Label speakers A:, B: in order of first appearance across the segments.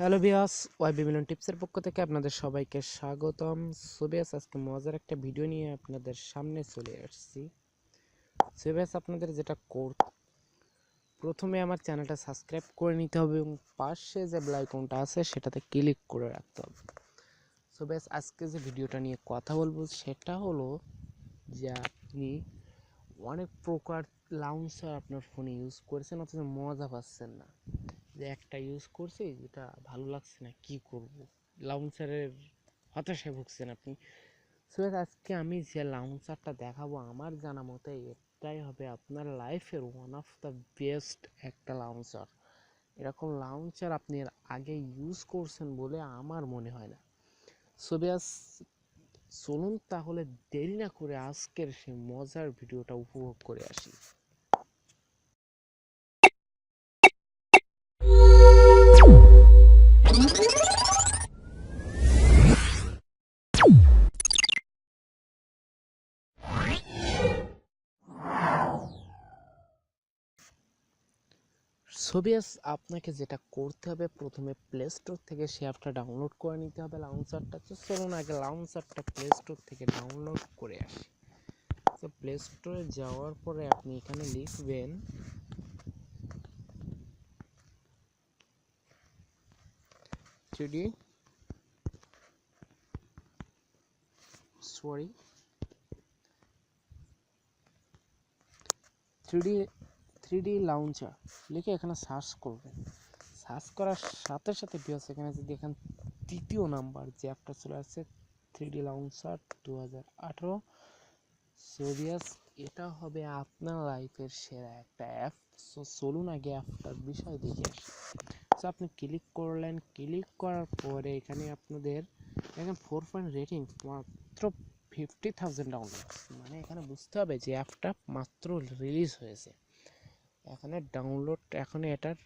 A: Hello viewers, ওয়াইবি মিলন টিপসের পক্ষ থেকে আপনাদের সবাইকে স্বাগতম। সোভিয়াস আজকে মজার একটা ভিডিও নিয়ে আপনাদের সামনে চলে আসছি। সোভিয়াস আপনাদের যেটা প্রথমে আমার চ্যানেলটা সাবস্ক্রাইব করে নিতে হবে এবং পাশে যে বেল আইকনটা আছে সেটাতে ক্লিক করে রাখতে হবে। সোভিয়াস আজকে যে ভিডিওটা নিয়ে কথা বলবো সেটা হলো যে আপনি অনেক প্রকার লাউঞ্চার আপনার ফোনে ইউজ করেছেন অথচ মজা পাচ্ছেন না, যে একটা ইউজ করছি যেটা ভালো লাগছে না, কি করব, লাউঞ্চারের হতাশায় ভুগছেন আপনি। সো আজকে আমি যে লাউঞ্চারটা দেখাবো আমার জানা মতে এটাই হবে আপনার লাইফের ওয়ান অফ দ্য বেস্ট একটা লাউঞ্চার। এরকম লাউঞ্চার আপনি এর আগে ইউজ করছেন বলে আমার মনে হয় না। সো ব্যাস চলুন তাহলে দেরি না করে আজকের সেই মজার ভিডিওটা উপভোগ করে আসি। সোভিয়াস আপনাকে যেটা করতে হবে, প্রথমে প্লে স্টোর থেকে সে অ্যাপটা ডাউনলোড করে নিতে হবে লাউঞ্চারটা। তো চলুন আগে লাউঞ্চারটা প্লে স্টোর থেকে ডাউনলোড করে আসি। তো প্লে স্টোরে যাওয়ার পরে আপনি এখানে লিখবেন থ্রিডি থ্রিডি লাউঞ্চার লিখে এখানে সার্চ করবেন। সার্চ করার সাথে সাথে ভিউয়ার্স এখানে যদি এখানে তৃতীয় নাম্বার যে অ্যাপটা চলে আসছে থ্রিডি লাউঞ্চার 2018। সোভিয়াস এটা হবে আপনার লাইফের সেরা একটা অ্যাপ। সো চলুন আগে অ্যাপটার বিষয় দেখে আসি। সো আপনি ক্লিক করলেন, ক্লিক করার পরে এখানে আপনাদের দেখেন 4 রেটিং, মাত্র 50,000 ডাউনলোড। মানে এখানে বুঝতে হবে যে অ্যাপটা মাত্র রিলিজ হয়েছে, এখানে ডাউনলোড এখন এটার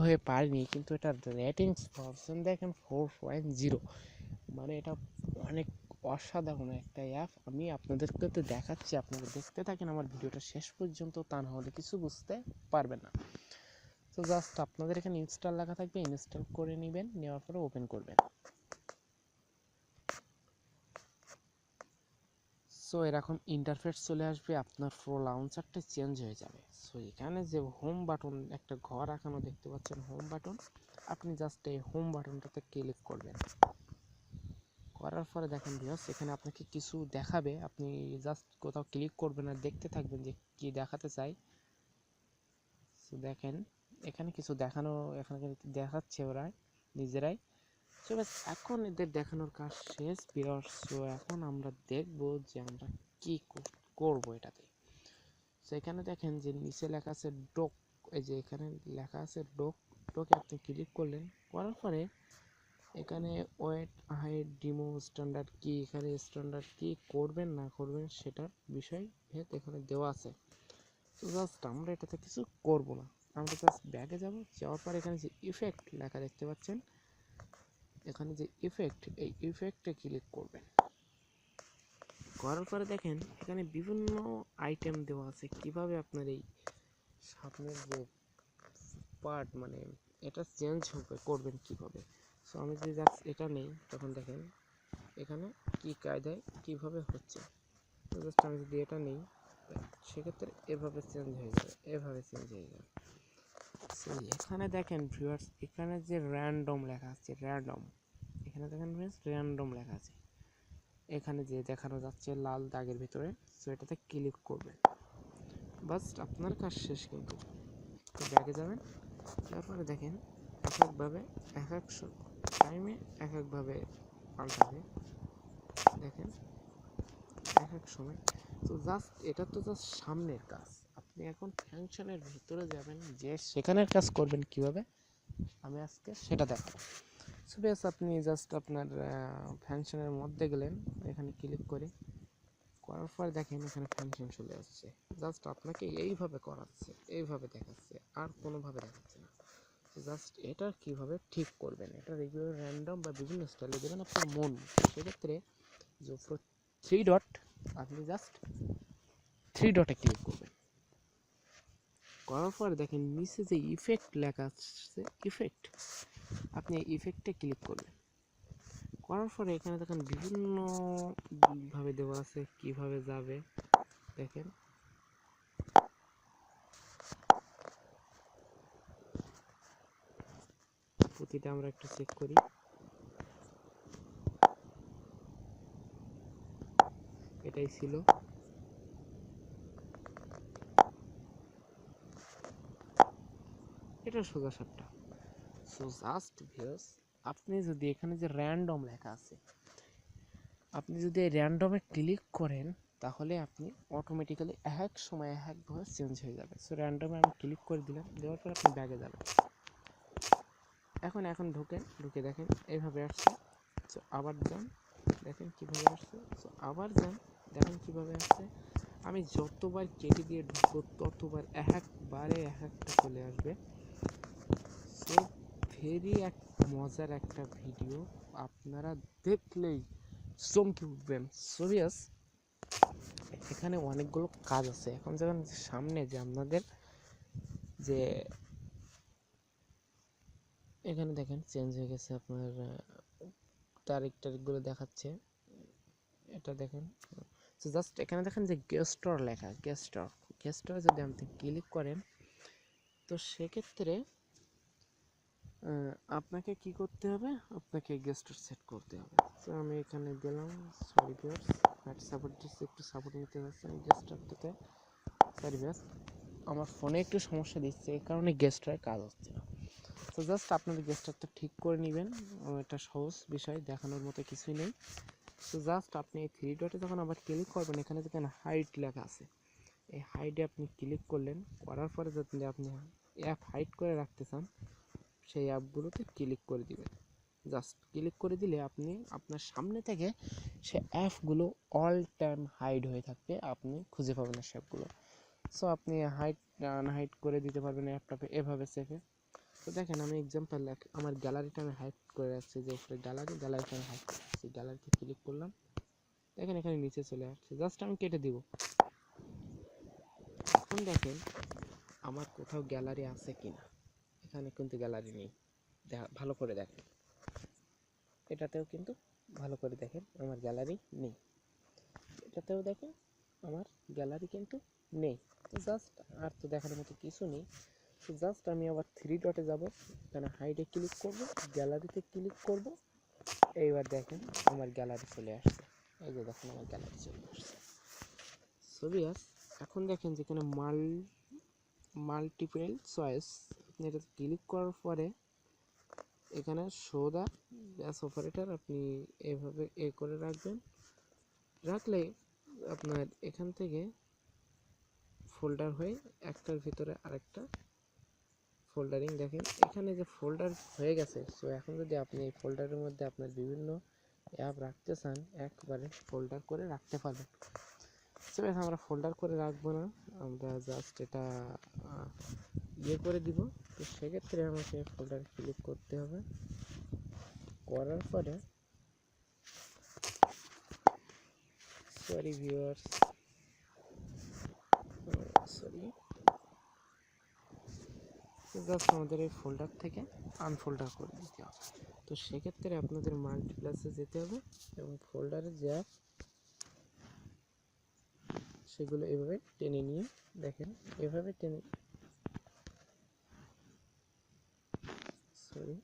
A: হয়ে পারেনি, কিন্তু এটার রেটিংস পার্সেন্ট দেখেন 4.0। মানে এটা অনেক অসাধারণ একটা অ্যাপ। আমি আপনাদেরকে তো দেখাচ্ছি, আপনারা দেখতে থাকেন আমার ভিডিওটা শেষ পর্যন্ত, তা না হলে কিছু বুঝতে পারবেন না। তো জাস্ট আপনাদের এখানে ইনস্টল লেখা থাকবে, ইনস্টল করে নেবেন, নেওয়ার পরে ওপেন করবেন। সো এরকম ইন্টারফেস চলে আসবে, আপনার প্রো লাউঞ্চারটা চেঞ্জ হয়ে যাবে। সো এখানে যে হোম বাটন একটা ঘর আঁকানো দেখতে পাচ্ছেন, হোম বাটন, আপনি জাস্ট এই হোম বাটনটাতে ক্লিক করবেন। করার পরে দেখেন ভিউয়ার্স এখানে আপনাকে কিছু দেখাবে, আপনি জাস্ট কোথাও ক্লিক করবেন আর দেখতে থাকবেন যে কি দেখাতে চাই। সো দেখেন এখানে কিছু দেখানো, এখানে দেখাচ্ছে ওরা নিজেরাই। সো ব্যাস এখন এদের দেখানোর কাজ শেষ ভিউয়ার্স। সো এখন আমরা দেখব যে আমরা কি করব এটাতে। সো এখানে দেখেন যে নিচে লেখা আছে ডক, এই যে এখানে লেখা আছে ডক, ডকে আপনি ক্লিক করলেন, করার পরে এখানে ওয়েট হাইট ডিমো স্ট্যান্ডার্ড কি, এখানে স্ট্যান্ডার্ড কি করবেন না করবেন সেটার বিষয় ভেদ এখানে দেওয়া আছে। তো জাস্ট আমরা এটাতে কিছু করব না, আমরা জাস্ট ব্যাগে যাব, যাওয়ার পর এখানে যে ইফেক্ট লেখা দেখতে পাচ্ছেন, এখানে যে ইফেক্ট, এই ইফেক্টে ক্লিক করবেন। করার পরে দেখেন এখানে বিভিন্ন আইটেম দেওয়া আছে কিভাবে আপনার এই সামনের যে পার্ট মানে এটা চেঞ্জ হবে করবেন কিভাবে। সো আমি যদি জাস্ট এটা নেই, তখন দেখেন এখানে কি কায়দায় কিভাবে হচ্ছে। তো জাস্ট আমি যদি এটা নেই, সেক্ষেত্রে এভাবে চেঞ্জ হয়ে যাবে, এভাবে চেঞ্জ হয়ে যাবে। সো এখানে দেখেন ভিউয়ার্স এখানে যে র্যান্ডম লেখা আছে, র্যান্ডম, এখানে দেখেন ভিউয়ার্স র্যান্ডম লেখা আছে, এখানে যে দেখানো যাচ্ছে লাল দাগের ভিতরে। সো এটাতে ক্লিক করবেন, বাস আপনার কাজ শেষ। কিন্তু ব্যাগে যাবেন, তারপরে দেখেন এক একভাবে এক এক টাইমে এক একভাবে পাল্টাবে, দেখেন এক এক সময়। তো জাস্ট এটা তো জাস্ট সামনের কাজ, আপনি এখন ফাংশনের ভিতরে যাবেন, যে সেখানের কাজ করবেন কিভাবে আমি আজকে সেটা দেখাবো। সো বেশ আপনি জাস্ট আপনার ফাংশনের মধ্যে গেলেন, এখানে ক্লিক করে করার পর দেখেন এখানে ফাংশন চলে আসছে। জাস্ট আপনাকে এইভাবে করাচ্ছে, এইভাবে দেখাচ্ছে, আর কোনোভাবে দেখাচ্ছে না। জাস্ট এটা কিভাবে ঠিক করবেন, এটা রেগুলার র্যান্ডম বা বিভিন্ন স্টাইলে দেবেন আপনার মন। সেক্ষেত্রে যে থ্রি ডট, আপনি জাস্ট থ্রি ডটে ক্লিক করবেন। করার পর দেখেন নিচে যে ইফেক্ট লেখা আছে, ইফেক্ট, আপনি ইফেক্টে ক্লিক করবেন, করার পরে এখানে দেখেন বিভিন্ন ভাবে দেওয়া আছে কিভাবে যাবে দেখেন। প্রতিটা আমরা একটু চেক করি। এটাই ছিল। এটা সোজা সাপটা। সো জাস্ট ভিউয়ার্স, আপনি যদি এখানে যে র্যান্ডম লেখা আছে, আপনি যদি এই র্যান্ডমে ক্লিক করেন তাহলে আপনি অটোমেটিক্যালি এক সময় একভাবে চেঞ্জ হয়ে যাবে। সো র্যান্ডমে আমি ক্লিক করে দিলাম, দেওয়ার পর আপনি ব্যাগে যাবেন। এখন ঢুকে দেখেন এইভাবে আসছে। সো আবার যান, দেখেন কীভাবে আসছে। সো আবার যান, দেখেন কীভাবে আসছে। আমি যতবার কেটে দিয়ে ঢুকবো ততবার একবারে এক একটা চলে আসবে। সো ভেরি মজার একটা ভিডিও, আপনারা দেখলেই চমকে উঠবেন। সিরিয়াস, এখানে অনেকগুলো কাজ আছে। এখন যখন সামনে যে আপনাদের যে এখানে দেখেন চেঞ্জ হয়ে গেছে, আপনার তারিখগুলো দেখাচ্ছে। এটা দেখেন, জাস্ট এখানে দেখেন যে গেস্টর লেখা, গেস্টর যদি আপনি ক্লিক করেন তো সেক্ষেত্রে আপনাকে কি করতে হবে, আপনাকে গেস্টর সেট করতে হবে। তো আমি এখানে দিলাম, সরি ভিউয়ার্স, সাপোর্ট দিচ্ছি, একটু সাপোর্ট নিতে যাচ্ছি আমি গেস্টরটাতে। সরি ভিউয়ার্স, আমার ফোনে একটু সমস্যা দিচ্ছে, এই কারণে গেস্টারের কাজ হচ্ছে না। তো জাস্ট আপনাদের গেস্টারটা ঠিক করে নেবেন, এটা সহজ বিষয়, দেখানোর মতো কিছুই নেই। তো জাস্ট আপনি এই থ্রি ডটে যখন আবার ক্লিক করবেন, এখানে দেখেন হাইট লেখা আছে, এই হাইটে আপনি ক্লিক করলেন, করার পরে যদি আপনি অ্যাপ হাইড করে রাখতে চান সেই অ্যাপগুলোতে ক্লিক করে দিবেন। জাস্ট ক্লিক করে দিলে আপনি আপনার সামনে থেকে সে অ্যাপগুলো অল টাইম হাইড হয়ে থাকবে, আপনি খুঁজে পাবেন না সবগুলো। সো আপনি হাইড করে দিতে পারবেন অ্যাপটাকে এভাবে সেভে। তো দেখেন আমি এক্সাম্পল আমার গ্যালারিটা আমি হাইড করে রাখছি, যে উপরে গ্যালারিটা আমি হাইড করে রাখছি, গ্যালারিতে ক্লিক করলাম, দেখেন এখানে নিচে চলে আসছে। জাস্ট আমি কেটে দিব। এখন দেখেন আমার কোথাও গ্যালারি আছে কিনা, এখানে কিন্তু গ্যালারি নেই, ভালো করে দেখেন, এটাতেও কিন্তু ভালো করে দেখেন আমার গ্যালারি নেই, এটাতেও দেখেন আমার গ্যালারি কিন্তু নেই। তো জাস্ট আর তো দেখার মতো কিছু নেই। তো জাস্ট আমি আবার থ্রি ডটে যাব, এখানে হাইডে ক্লিক করব, গ্যালারিতে ক্লিক করব, এইবার দেখেন আমার গ্যালারি চলে আসছে। এই যে দেখেন আমার গ্যালারি চলে আসছে। ছবি এখন দেখেন যেখানে মাল্টিপল চয়েস, আপনি এটাতে ক্লিক করার পরে এখানে শো দা ব্যাস অপারেটর আপনি এভাবে করে রাখলে আপনার এখান থেকে ফোল্ডার হয়ে একটার ভিতরে আরেকটা ফোল্ডারিং, দেখেন এখানে যে ফোল্ডার হয়ে গেছে। সো এখন যদি আপনি এই ফোল্ডারের মধ্যে আপনার বিভিন্ন অ্যাপ রাখতে চান, একবারে ফোল্ডার করে রাখতে পারবেন। সো আমরা ফোল্ডার করে রাখবো না, আমরা জাস্ট এটা করে দিব। তো সেক্ষেত্রে আমাকে ফোল্ডার ক্লিক করতে হবে, করার পরে সরি ভিউয়ার্স, সরি, জাস্ট আমাদের এই ফোল্ডার থেকে আনফোল্ডার করে দিতে হবে। তো সেক্ষেত্রে আপনাদের মাল্টিপ্লাসে যেতে হবে এবং ফোল্ডারে যে অ্যাপ সেগুলো এভাবে টেনে নিয়ে দেখেন, এভাবে টেনে, সরি,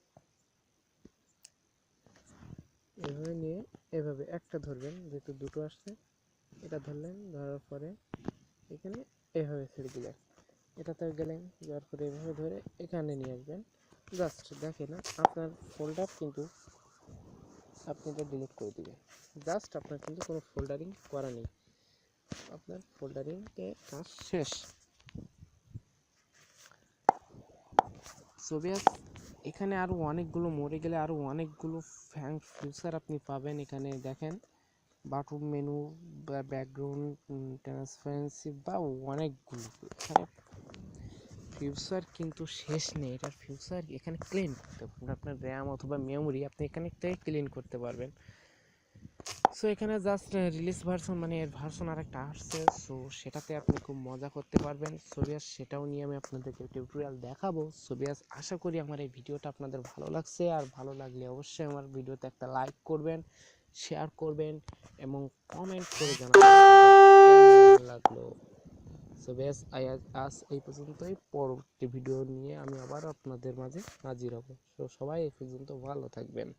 A: এভাবে নিয়ে এভাবে একটা ধরবেন, যেহেতু দুটো আসছে, এটা ধরলেন, ধরার পরে এখানে এভাবে ছেড়ে দিলেন, এটাতে গেলেন, যাওয়ার পরে এভাবে ধরে এখানে নিয়ে আসবেন। জাস্ট দেখেন আপনার ফোল্ডার কিন্তু আপনি এটা ডিলিট করে দিবেন। জাস্ট আপনার কিন্তু কোনো ফোল্ডারিং করা নেই, আপনার ফোল্ডারিংয়ে কাজ শেষ। ছবি এখানে আরও অনেকগুলো মরে গেলে আরও অনেকগুলো ফিচার আপনি পাবেন। এখানে দেখেন বাটন মেনু বা ব্যাকগ্রাউন্ড ট্রান্সপারেন্সি বা অনেকগুলো এখানে ফিউচার কিন্তু শেষ নেই। এটার ফিউচার এখানে ক্লিন করতে পারবেন, আপনার র্যাম অথবা মেমোরি আপনি এখানে থেকে ক্লিন করতে পারবেন। সো এখানে জাস্ট রিলিজ ভার্সন মানে এর ভার্সন আরেকটা আসছে, সো সেটাতে আপনি খুব মজা করতে পারবেন। সো বিয়াস সেটাও নিয়ে আমি আপনাদেরকে টিউটোরিয়াল দেখাবো। সো বিয়াস আশা করি আমার এই ভিডিওটা আপনাদের ভালো লাগছে, আর ভালো লাগলে অবশ্যই আমার ভিডিওতে একটা লাইক করবেন, শেয়ার করবেন এবং কমেন্ট করে জানাবেন কেমন লাগলো। সো বিয়াস আজ এই পর্যন্তই, পরবর্তী ভিডিও নিয়ে আমি আবার আপনাদের মাঝে হাজির হব। সো সবাই এই পর্যন্ত ভালো থাকবেন।